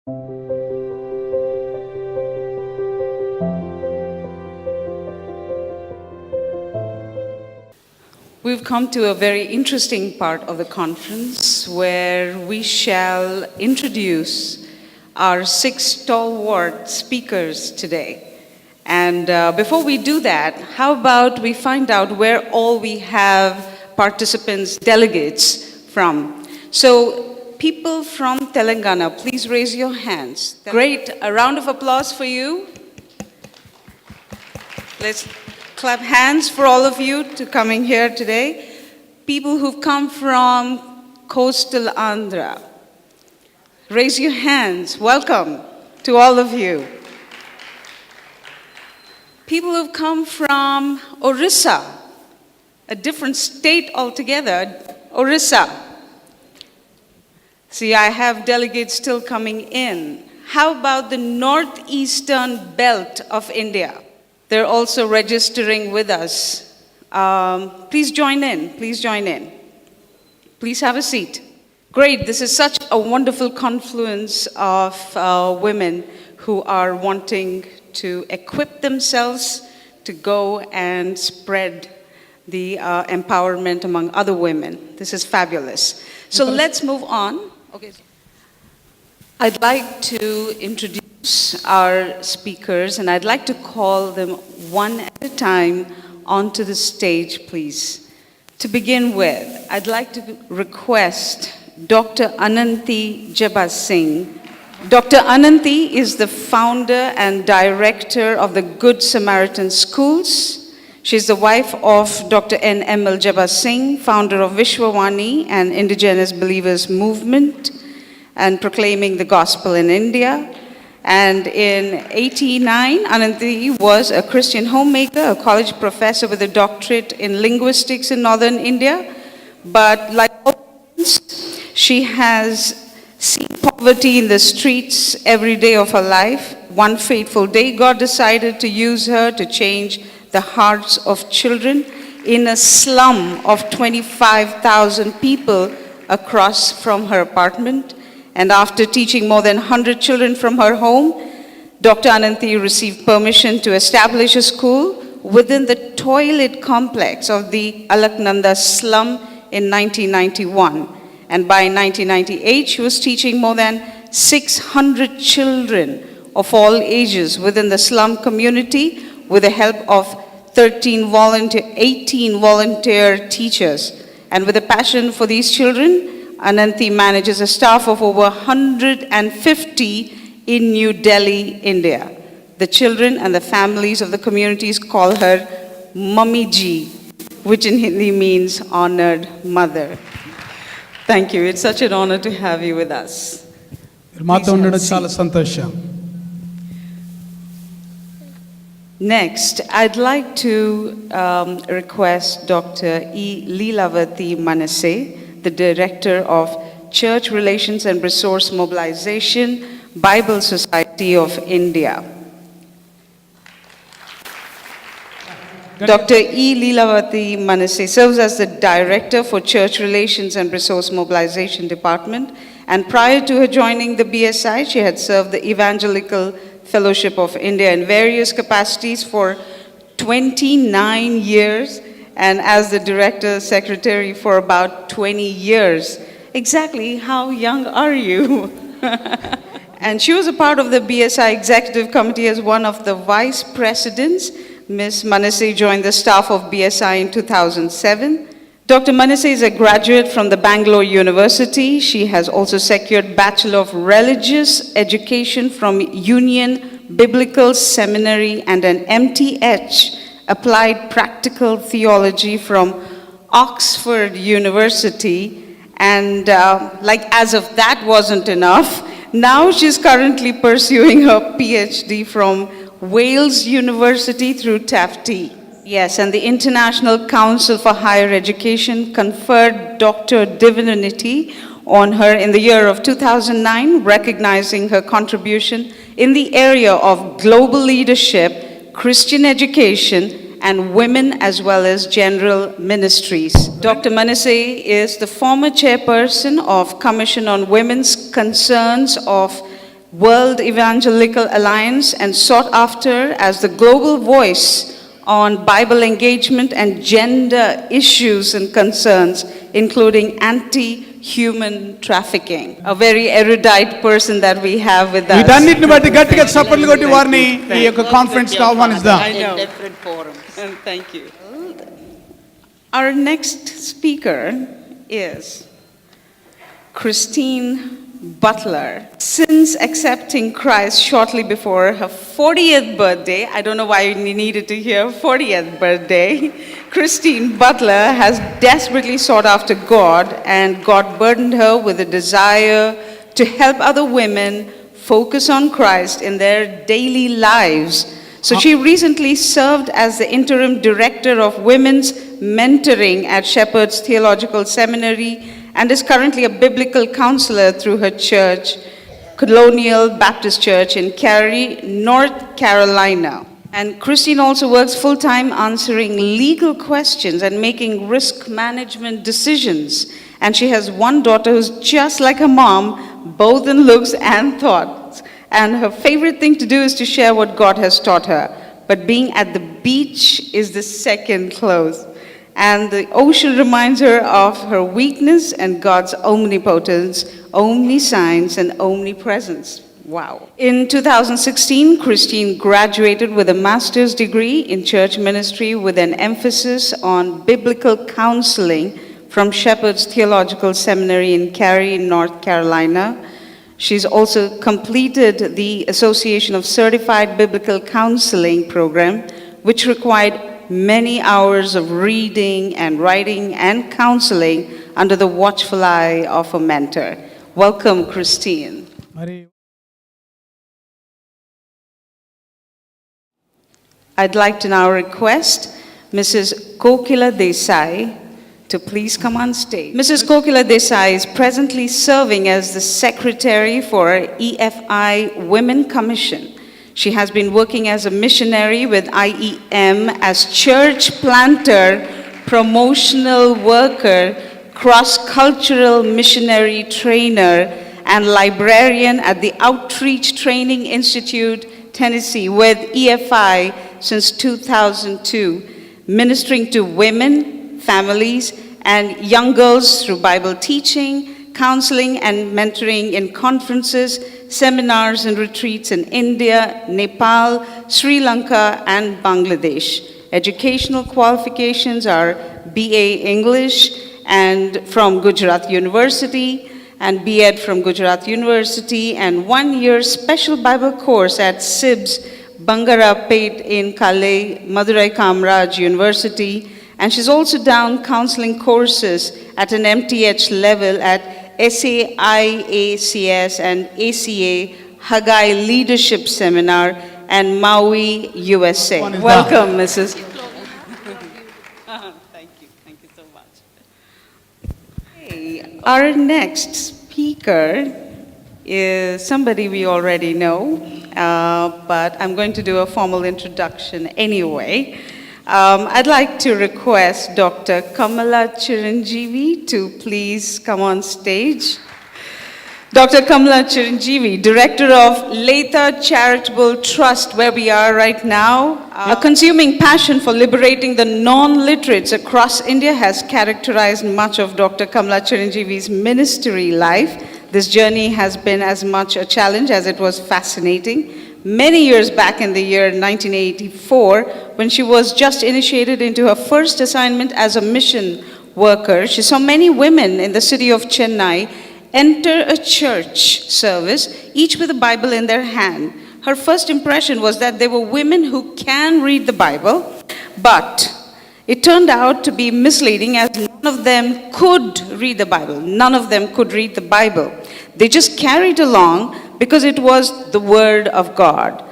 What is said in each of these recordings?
We've come to a very interesting part of the conference where we shall introduce our 6 stalwart speakers today. And before we do that, how about we find out where all we have participants, delegates from. So people from Telangana, please raise your hands. Great, a round of applause for you. Let's clap hands for all of you to coming here today. People who've come from coastal Andhra, raise your hands. Welcome to all of you. People who've come from Orissa, a different state altogether, Orissa. See, I have delegates still coming in. How about the northeastern belt of India? They're also registering with us. Please join in, please join in. Please have a seat. Great, this is such a wonderful confluence of women who are wanting to equip themselves to go and spread the empowerment among other women. This is fabulous. So let's move on. Okay. I'd like to introduce our speakers, and I'd like to call them one at a time onto the stage, please. To begin with, I'd like to request Dr. Ananti Jabbar Singh. Dr. Ananti is the founder and director of the Good Samaritan Schools. She's the wife of Dr. N.M.L. Jabbar Singh, founder of Vishwavani, an indigenous believers movement, and proclaiming the gospel in India. And in 1989, Ananti was a Christian homemaker, a college professor with a doctorate in linguistics in northern India. But like all parents, she has seen poverty in the streets every day of her life. One fateful day, God decided to use her to change the hearts of children in a slum of 25,000 people across from her apartment. And after teaching more than 100 children from her home, Dr. Ananti received permission to establish a school within the toilet complex of the Alaknanda slum in 1991. And by 1998, she was teaching more than 600 children of all ages within the slum community with the help of 18 volunteer teachers. And with a passion for these children, Ananti manages a staff of over 150 in New Delhi, India. The children and the families of the communities call her Mummy Ji, which in Hindi means honored mother. Thank you. It's such an honor to have you with us. Next, I'd like to request Dr. E. Leelavati Manasse, the Director of Church Relations and Resource Mobilization, Bible Society of India. Dr. E. Leelavati Manasse serves as the Director for Church Relations and Resource Mobilization Department, and prior to her joining the BSI, she had served the Evangelical Fellowship of India in various capacities for 29 years, and as the Director Secretary for about 20 years. Exactly how young are you? And she was a part of the BSI Executive Committee as one of the Vice Presidents. Ms. Manasse joined the staff of BSI in 2007. Dr. Manasse is a graduate from the Bangalore University. She has also secured Bachelor of Religious Education from Union Biblical Seminary and an MTH, Applied Practical Theology from Oxford University. And like as if that wasn't enough, now she's currently pursuing her PhD from Wales University through TAFT. Yes, and the International Council for Higher Education conferred Doctor Divinity on her in the year of 2009, recognizing her contribution in the area of global leadership, Christian education, and women as well as general ministries. Dr. Manasse is the former chairperson of Commission on Women's Concerns of World Evangelical Alliance, and sought after as the global voice on Bible engagement and gender issues and concerns, including anti-human trafficking. A very erudite person that we have with us. వీటన్నిటిని బట్టి గట్టిగా చప్పట్లు కొట్టి వారిని ఈ యొక్క conference కి ఆహ్వానిస్తాం. I know. In different forums. Thank you. Our next speaker is Christine Butler. Since accepting Christ shortly before her 40th birthday, I don't know why you needed to hear 40th birthday, Christine Butler has desperately sought after God, and God burdened her with a desire to help other women focus on Christ in their daily lives. So she recently served as the interim director of women's mentoring at Shepherd's Theological Seminary and is currently a biblical counselor through her church, Colonial Baptist Church in Cary, North Carolina. And Christine also works full-time answering legal questions and making risk management decisions. And she has one daughter who's just like her mom, both in looks and thoughts. And her favorite thing to do is to share what God has taught her. But being at the beach is the second close. And the ocean reminds her of her weakness and God's omnipotence, omniscience, and omnipresence. Wow. In 2016, Christine graduated with a master's degree in church ministry with an emphasis on biblical counseling from Shepherd's Theological Seminary in Cary, North Carolina. She's also completed the Association of Certified Biblical Counseling program, which required many hours of reading and writing and counseling under the watchful eye of a mentor. Welcome, Christine. మరి I'd like to now request Mrs. Kokila Desai to please come on stage. Mrs. Kokila Desai is presently serving as the secretary for EFI Women Commission. She has been working as a missionary with IEM as church planter, promotional worker, cross-cultural missionary trainer, and librarian at the Outreach Training Institute, Tennessee, with EFI since 2002, ministering to women, families, and young girls through Bible teaching, counseling, and mentoring in conferences, seminars, and retreats in India, Nepal, Sri Lanka, and Bangladesh. Educational qualifications are BA English and from Gujarat University, and B.Ed from Gujarat University, and 1-year special Bible course at SIBS Bangarapet in Kalay, Madurai Kamraj University. And she's also done counseling courses at an MTH level at SAIACS and ACA Haggai Leadership Seminar and Maui, USA. Welcome, Mrs. Thank you so much. Okay, our next speaker is somebody we already know, but I'm going to do a formal introduction anyway. I'd like to request Dr. Kamala Chiranjeevi to please come on stage. Dr. Kamala Chiranjeevi, Director of Letha Charitable Trust, where we are right now. A consuming passion for liberating the non-literates across India has characterized much of Dr. Kamala Chiranjeevi's ministry life. This journey has been as much a challenge as it was fascinating. Many years back in the year 1984, when she was just initiated into her first assignment as a mission worker, she saw many women in the city of Chennai enter a church service, each with a Bible in their hand. Her first impression was that they were women who can read the Bible, but it turned out to be misleading as none of them could read the Bible. None of them could read the Bible. They just carried along because it was the Word of God.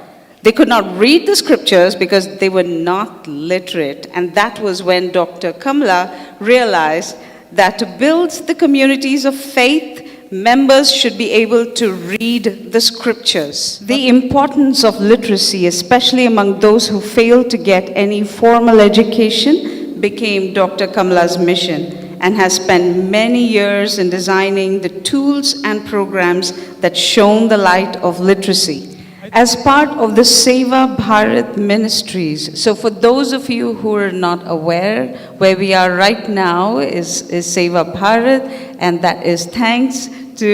They could not read the scriptures because they were not literate. And that was when Dr. Kamala realized that to build the communities of faith, members should be able to read the scriptures. The importance of literacy, especially among those who fail to get any formal education, became Dr. Kamala's mission. and has spent many years in designing the tools and programs that shone the light of literacy. As part of the Seva Bharat Ministries, so for those of you who are not aware, where we are right now is Seva Bharat, and that is thanks to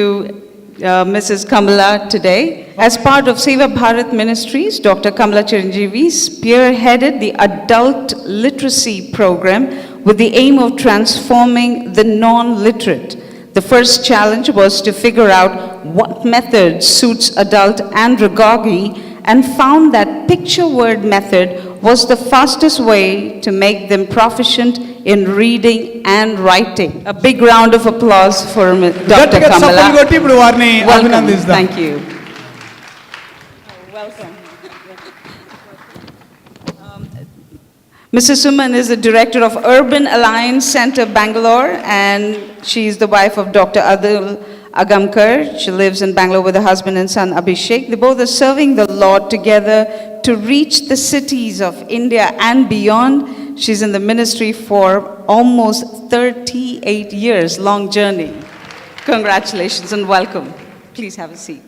Mrs. Kamala today. As part of Seva Bharat Ministries, Dr. Kamala Chiranjeevi spearheaded the adult literacy program with the aim of transforming the non-literate. The first challenge was to figure out what method suits adult andragogy, and found that picture word method was the fastest way to make them proficient in reading and writing. A big round of applause for Dr. గట్టిగా చప్పట్లు Kamala. కొట్టి ఇప్పుడు వారిని Welcome. అభినందిస్తాం. Thank you. Welcome. Mrs. Suman is the director of Urban Alliance Center, Bangalore, and she is the wife of Dr. Adil Agamkar. She lives in Bangalore with her husband and son Abhishek. They both are serving the Lord together to reach the cities of India and beyond. She's in the ministry for almost 38 years, long journey. Congratulations and welcome. Please have a seat.